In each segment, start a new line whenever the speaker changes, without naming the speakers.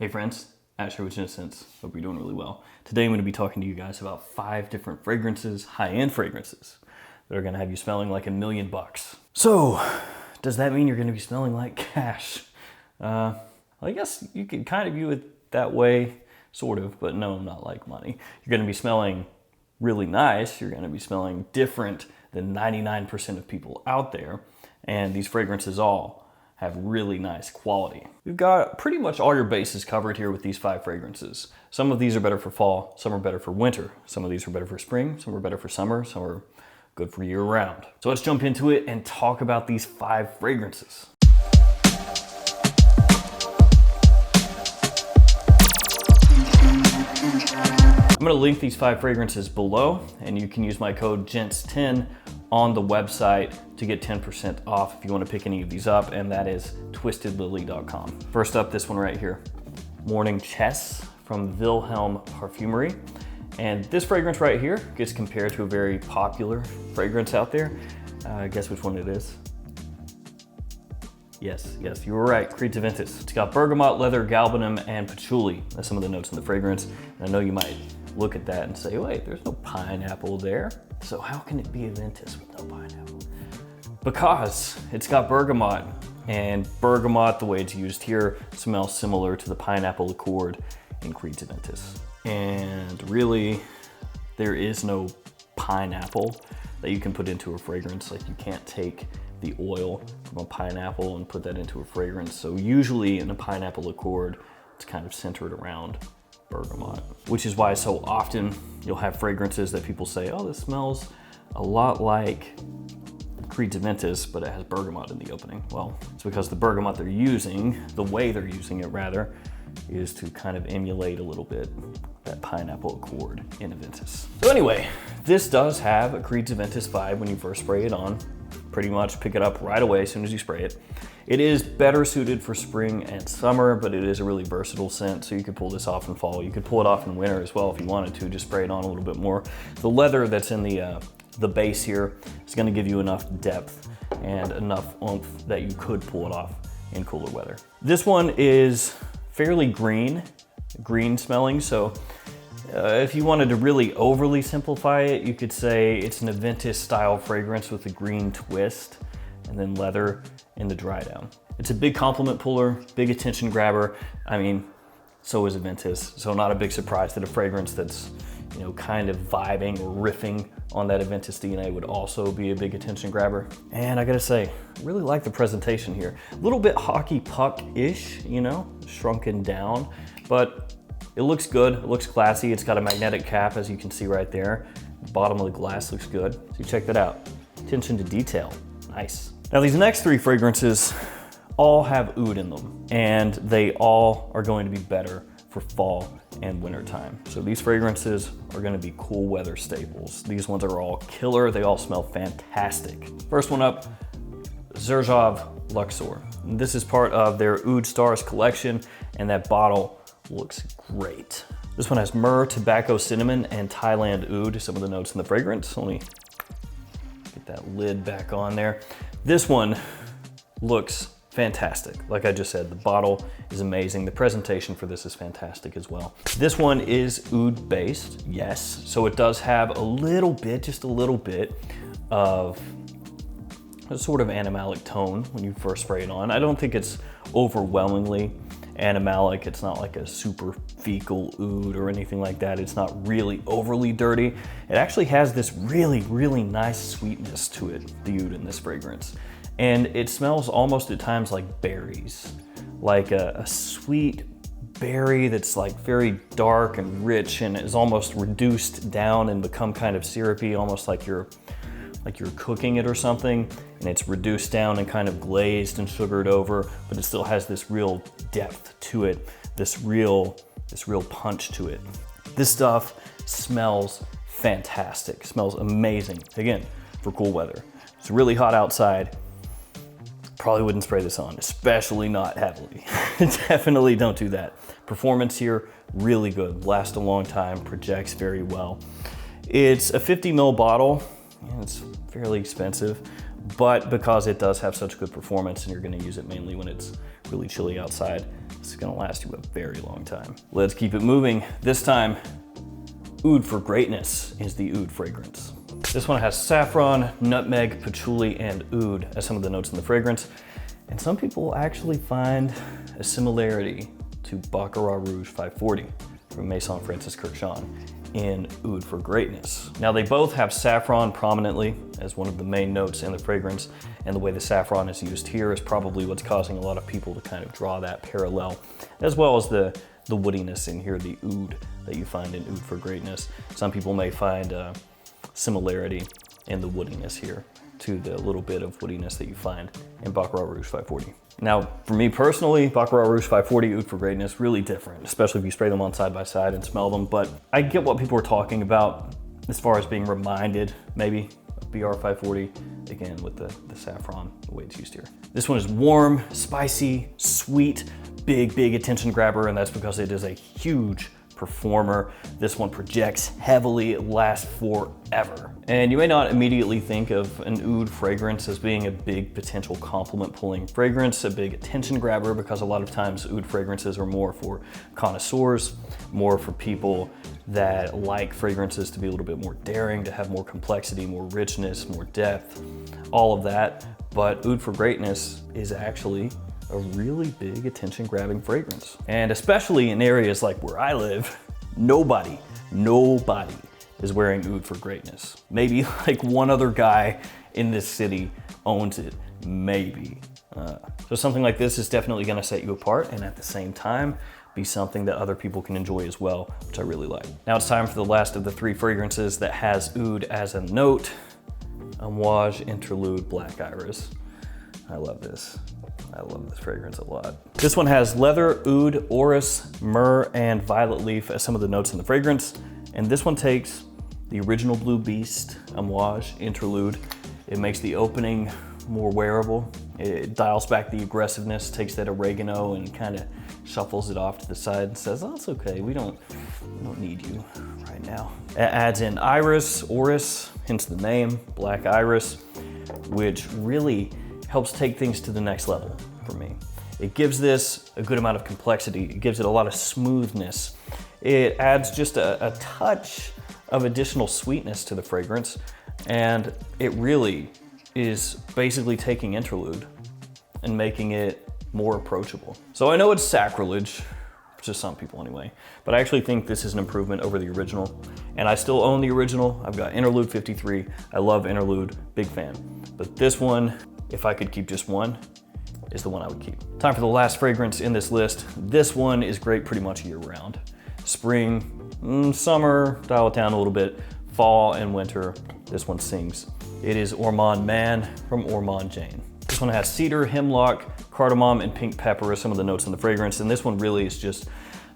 Hey friends, Asher with Gents. Hope you're doing really well. Today I'm going to be talking to you guys about 5 different fragrances, high-end fragrances, that are going to have you smelling like $1 million. So, does that mean you're going to be smelling like cash? I guess you could kind of view it that way, sort of, but no, not like money. You're going to be smelling really nice. You're going to be smelling different than 99% of people out there, and these fragrances all have really nice quality. We've got pretty much all your bases covered here with these 5 fragrances. Some of these are better for fall, some are better for winter. Some of these are better for spring, some are better for summer, some are good for year round. So let's jump into it and talk about these 5 fragrances. I'm gonna link these 5 fragrances below, and you can use my code GENTS10 on the website to get 10% off if you want to pick any of these up, and that is twistedlily.com. First up, this one right here, Morning Chess from Wilhelm Parfumery. And this fragrance right here gets compared to a very popular fragrance out there. Guess which one it is? Yes, you were right, Creed Aventus. It's got bergamot, leather, galbanum, and patchouli. That's some of the notes in the fragrance. And I know you might look at that and say, wait, there's no pineapple there. So how can it be Aventus with no pineapple? Because it's got bergamot, and bergamot, the way it's used here, smells similar to the pineapple accord in Creed Aventus. And really, there is no pineapple that you can put into a fragrance. Like, you can't take the oil from a pineapple and put that into a fragrance. So usually in a pineapple accord, it's kind of centered around bergamot, which is why so often you'll have fragrances that people say, oh, this smells a lot like Creed Aventus, but it has bergamot in the opening. Well, it's because the bergamot they're using, the way they're using it rather, is to kind of emulate a little bit that pineapple accord in Aventus. So anyway, this does have a Creed Aventus vibe when you first spray it on. Pretty much pick it up right away as soon as you spray it. It is better suited for spring and summer, but it is a really versatile scent, so you could pull this off in fall. You could pull it off in winter as well if you wanted to, just spray it on a little bit more. The leather that's in the base here is gonna give you enough depth and enough oomph that you could pull it off in cooler weather. This one is fairly green smelling, so if you wanted to really overly simplify it, you could say it's an Aventus style fragrance with a green twist and then leather in the dry down. It's a big compliment puller, big attention grabber. I mean, so is Aventus. So not a big surprise that a fragrance that's, you know, kind of vibing or riffing on that Aventus DNA would also be a big attention grabber. And I gotta say, I really like the presentation here. A little bit hockey puck-ish, you know, shrunken down, but it looks good, it looks classy. It's got a magnetic cap, as you can see right there. The bottom of the glass looks good, so check that out. Attention to detail, nice. Now these next 3 fragrances all have oud in them, and they all are going to be better for fall and winter time. So these fragrances are gonna be cool weather staples. These ones are all killer, they all smell fantastic. First one up, ZRG Luxor. And this is part of their Oud Stars collection, and that bottle looks great. This one has myrrh, tobacco, cinnamon, and Thailand oud, some of the notes in the fragrance. Let me get that lid back on there. This one looks fantastic. Like I just said, the bottle is amazing. The presentation for this is fantastic as well. This one is oud based, yes. So it does have a little bit, just a little bit of a sort of animalic tone when you first spray it on. I don't think it's overwhelmingly animalic. It's not like a super fecal oud or anything like that. It's not really overly dirty. It actually has this really, really nice sweetness to it, the oud in this fragrance. And it smells almost at times like berries, like a sweet berry that's like very dark and rich and is almost reduced down and become kind of syrupy, almost like you're cooking it or something, and it's reduced down and kind of glazed and sugared over, but it still has this real depth to it, this real punch to it. This stuff smells fantastic, smells amazing. Again, for cool weather. It's really hot outside. Probably wouldn't spray this on, especially not heavily. Definitely don't do that. Performance here, really good. Lasts a long time, projects very well. It's a 50 ml bottle, and it's fairly expensive, but because it does have such good performance and you're gonna use it mainly when it's really chilly outside, It's gonna last you a very long time. Let's keep it moving. This time, Oud for Greatness is the Oud fragrance. This one has saffron, nutmeg, patchouli, and oud as some of the notes in the fragrance. And some people actually find a similarity to Baccarat Rouge 540 from Maison Francis Kurkdjian in Oud for Greatness. Now they both have saffron prominently as one of the main notes in the fragrance, and the way the saffron is used here is probably what's causing a lot of people to kind of draw that parallel, as well as the woodiness in here, the oud that you find in Oud for Greatness. Some people may find similarity in the woodiness here to the little bit of woodiness that you find in Baccarat Rouge 540. Now, for me personally, Baccarat Rouge 540, Oud for Greatness, really different, especially if you spray them on side by side and smell them, but I get what people are talking about as far as being reminded, maybe, of BR 540, again, with the saffron, the way it's used here. This one is warm, spicy, sweet, big attention grabber, and that's because it is a huge performer. This one projects heavily, it lasts forever. And you may not immediately think of an oud fragrance as being a big potential compliment pulling fragrance, a big attention grabber, because a lot of times oud fragrances are more for connoisseurs, more for people that like fragrances to be a little bit more daring, to have more complexity, more richness, more depth, all of that. But Oud for Greatness is actually a really big attention grabbing fragrance. And especially in areas like where I live, nobody is wearing Oud for Greatness. Maybe like one other guy in this city owns it, maybe. So something like this is definitely gonna set you apart, and at the same time, be something that other people can enjoy as well, which I really like. Now it's time for the last of the three fragrances that has oud as a note. Amouage Interlude Black Iris. I love this. I love this fragrance a lot. This one has leather, oud, orris, myrrh, and violet leaf as some of the notes in the fragrance. And this one takes the original Blue Beast Amouage Interlude. It makes the opening more wearable. It dials back the aggressiveness, takes that oregano and kind of shuffles it off to the side and says, oh, it's okay, we don't need you right now. It adds in iris, orris, hence the name, black iris, which really helps take things to the next level for me. It gives this a good amount of complexity. It gives it a lot of smoothness. It adds just a touch of additional sweetness to the fragrance, and it really is basically taking Interlude and making it more approachable. So I know it's sacrilege, to some people anyway, but I actually think this is an improvement over the original, and I still own the original. I've got Interlude 53. I love Interlude, big fan. But this one, if I could keep just one, is the one I would keep. Time for the last fragrance in this list. This one is great pretty much year round. Spring, summer, dial it down a little bit. Fall and winter, this one sings. It is Ormond Man from Ormond Jane. This one has cedar, hemlock, cardamom, and pink pepper as some of the notes in the fragrance, and this one really is just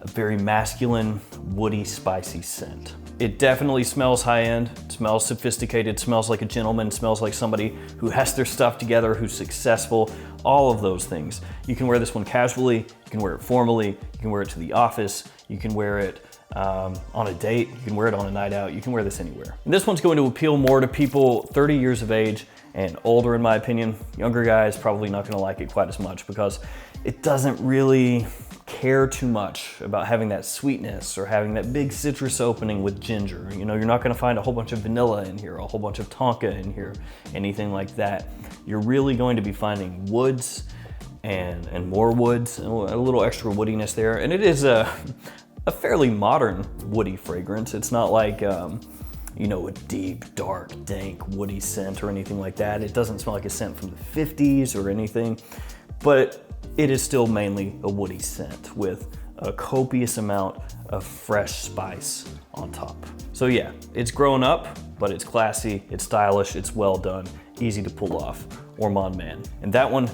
a very masculine, woody, spicy scent. It definitely smells high-end, smells sophisticated, smells like a gentleman, smells like somebody who has their stuff together, who's successful, all of those things. You can wear this one casually, you can wear it formally, you can wear it to the office, you can wear it on a date, you can wear it on a night out, you can wear this anywhere. And this one's going to appeal more to people 30 years of age and older, in my opinion. Younger guys probably not gonna like it quite as much because it doesn't really care too much about having that sweetness or having that big citrus opening with ginger. You know, you're not gonna find a whole bunch of vanilla in here, a whole bunch of tonka in here, anything like that. You're really going to be finding woods and more woods, and a little extra woodiness there. And it is a fairly modern woody fragrance. It's not like, you know, a deep, dark, dank, woody scent or anything like that. It doesn't smell like a scent from the 50s or anything, but it is still mainly a woody scent with a copious amount of fresh spice on top. So yeah, it's grown up, but it's classy, it's stylish, it's well done, easy to pull off. Ormond Man. And that one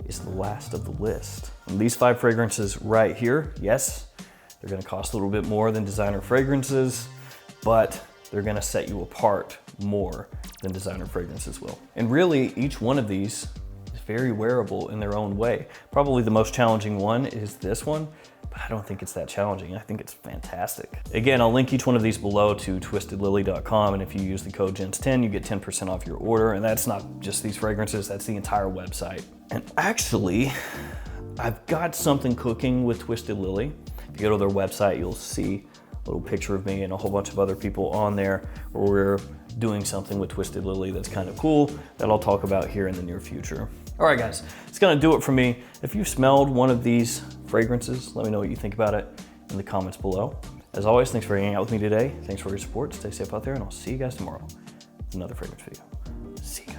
is the last of the list. And these 5 fragrances right here, yes, they're gonna cost a little bit more than designer fragrances, but they're gonna set you apart more than designer fragrances will. And really, each one of these is very wearable in their own way. Probably the most challenging one is this one, but I don't think it's that challenging. I think it's fantastic. Again, I'll link each one of these below to twistedlily.com, and if you use the code GENTS10, you get 10% off your order, and that's not just these fragrances, that's the entire website. And actually, I've got something cooking with Twisted Lily. If you go to their website, you'll see a little picture of me and a whole bunch of other people on there where we're doing something with Twisted Lily that's kind of cool that I'll talk about here in the near future. All right, guys, it's gonna do it for me. If you smelled one of these fragrances, let me know what you think about it in the comments below. As always, thanks for hanging out with me today. Thanks for your support. Stay safe out there, and I'll see you guys tomorrow with another fragrance video. See you.